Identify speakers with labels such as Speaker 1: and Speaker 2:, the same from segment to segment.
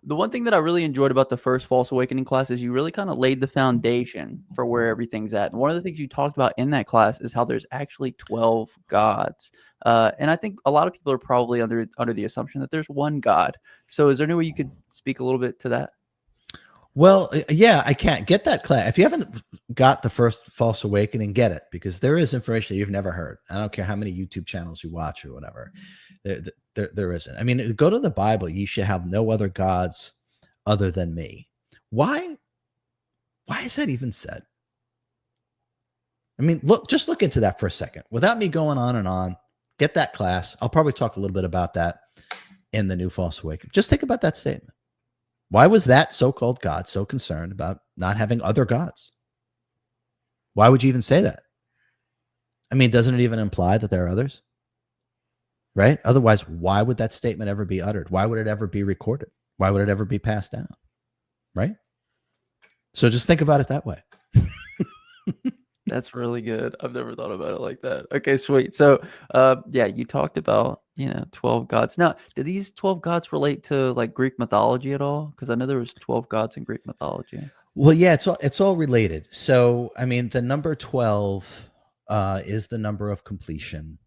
Speaker 1: The one thing that I really enjoyed about the first False Awakening class is you really kind of laid the foundation for where everything's at. And one of the things you talked about in that class is how there's actually 12 gods. And I think a lot of people are probably under the assumption that there's one God. So is there any way you could speak a little bit to that?
Speaker 2: Well, yeah, I can't get that class. If you haven't got the first False Awakening, get it, because there is information you've never heard. I don't care how many YouTube channels you watch or whatever. There isn't. I mean, go to the Bible. You should have no other gods other than me. Why? Why is that even said? I mean, just look into that for a second without me going on and on. Get that class. I'll probably talk a little bit about that in the new False Awakening. Just think about that statement. Why was that so-called God so concerned about not having other gods? Why would you even say that? I mean, doesn't it even imply that there are others? Right? Otherwise, why would that statement ever be uttered? Why would it ever be recorded? Why would it ever be passed down? Right? So just think about it that way.
Speaker 1: That's really good. I've never thought about it like that. Okay, sweet. So, yeah, you talked about, 12 gods. Now, do these 12 gods relate to like Greek mythology at all? Because I know there was 12 gods in Greek mythology.
Speaker 2: Well, yeah, it's all related. So, I mean, the number 12 is the number of completion.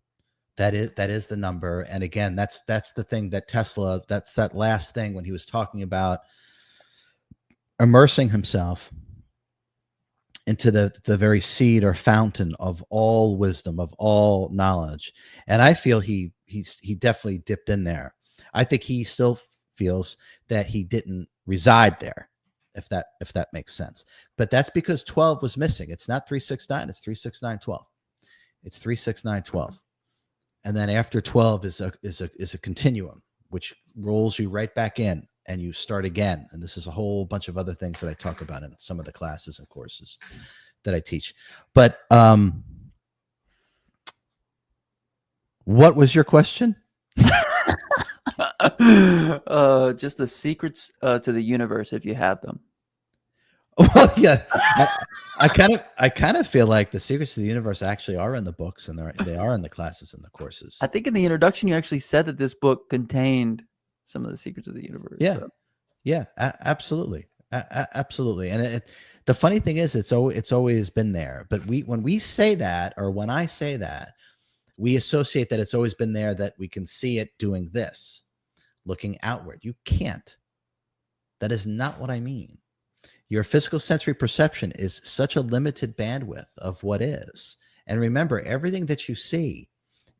Speaker 2: That is the number. And again, that's the thing that Tesla, that's that last thing when he was talking about immersing himself into the very seed or fountain of all wisdom, of all knowledge. And I feel he definitely dipped in there. I think he still feels that he didn't reside there, if that makes sense. But that's because 12 was missing. It's not 369, it's 36912. It's 36912. And then after 12 is a continuum, which rolls you right back in and you start again. And this is a whole bunch of other things that I talk about in some of the classes and courses that I teach. But what was your question?
Speaker 1: Just the secrets to the universe, if you have them.
Speaker 2: Well, yeah, I kind of feel like the secrets of the universe actually are in the books, and they are in the classes and the courses.
Speaker 1: I think in the introduction you actually said that this book contained some of the secrets of the universe.
Speaker 2: Yeah, so. Yeah, absolutely, absolutely. And the funny thing is, it's always been there. But when we say that, or when I say that, we associate that it's always been there, that we can see it doing this, looking outward. You can't. That is not what I mean. Your physical sensory perception is such a limited bandwidth of what is. And remember, everything that you see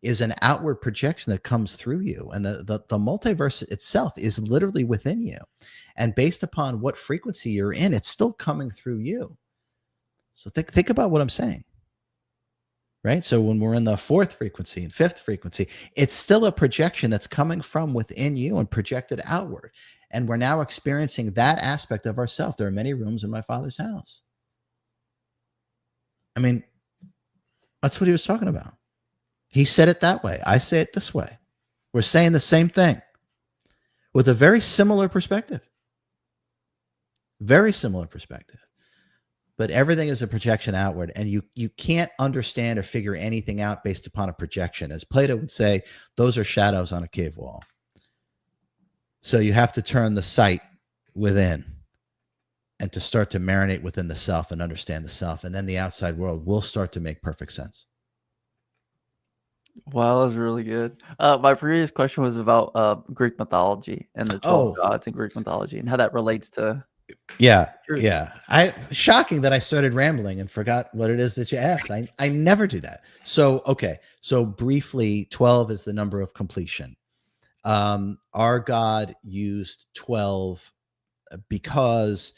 Speaker 2: is an outward projection that comes through you. And the multiverse itself is literally within you. And based upon what frequency you're in, it's still coming through you. So think about what I'm saying. Right? So when we're in the fourth frequency and fifth frequency, it's still a projection that's coming from within you and projected outward. And we're now experiencing that aspect of ourselves. There are many rooms in my Father's house. I mean, that's what he was talking about. He said it that way. I say it this way. We're saying the same thing with a very similar perspective. Very similar perspective. But everything is a projection outward, and you can't understand or figure anything out based upon a projection. As Plato would say, those are shadows on a cave wall. So you have to turn the sight within and to start to marinate within the self and understand the self. And then the outside world will start to make perfect sense.
Speaker 1: Wow, that was really good. My previous question was about Greek mythology and the 12 gods in Greek mythology and how that relates to...
Speaker 2: Yeah. Shocking that I started rambling and forgot what it is that you asked. I never do that. So, okay. So briefly, 12 is the number of completion. Our God used 12 because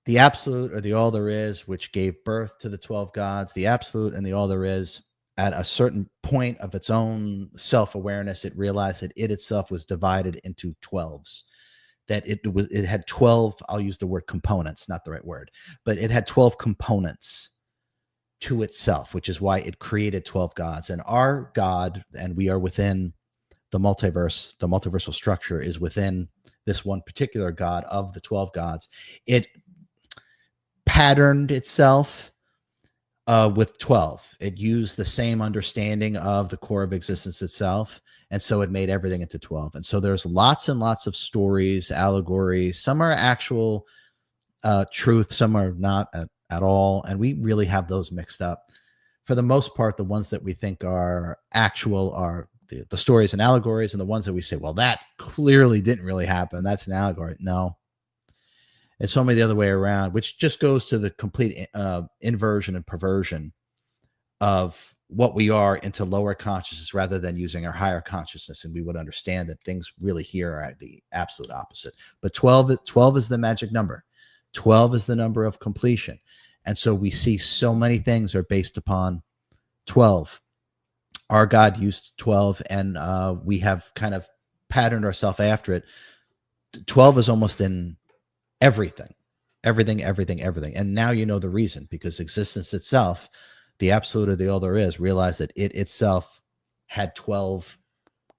Speaker 2: the absolute, or the all there is, which gave birth to the 12 gods, the absolute and the all there is, at a certain point of its own self-awareness, it realized that it itself was divided into 12s. That it had 12, I'll use the word components, not the right word, but it had 12 components to itself, which is why it created 12 gods. And our God, and we are within the multiverse, the multiversal structure is within this one particular God of the 12 gods. It patterned itself With 12, it used the same understanding of the core of existence itself, and so it made everything into 12. And so there's lots and lots of stories, allegories. Some are actual truth, some are not at all, and we really have those mixed up. For the most part, the ones that we think are actual are the stories and allegories, and the ones that we say, well, that clearly didn't really happen, that's an allegory. No, it's only the other way around, which just goes to the complete inversion and perversion of what we are into lower consciousness rather than using our higher consciousness. And we would understand that things really here are the absolute opposite. But 12 is the magic number. 12 is the number of completion. And so we see so many things are based upon 12. Our God used 12, and we have kind of patterned ourselves after it. 12 is almost in everything. And now you know the reason, because existence itself, the absolute of the all there is, realized that it itself had 12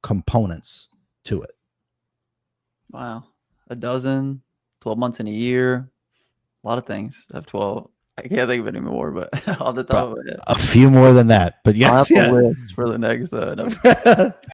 Speaker 2: components to it.
Speaker 1: Wow. A dozen, 12 months in a year, a lot of things have 12. I can't think of any more, but off the top of my head.
Speaker 2: A few more than that, but
Speaker 1: I'll
Speaker 2: yes,
Speaker 1: have a list for the next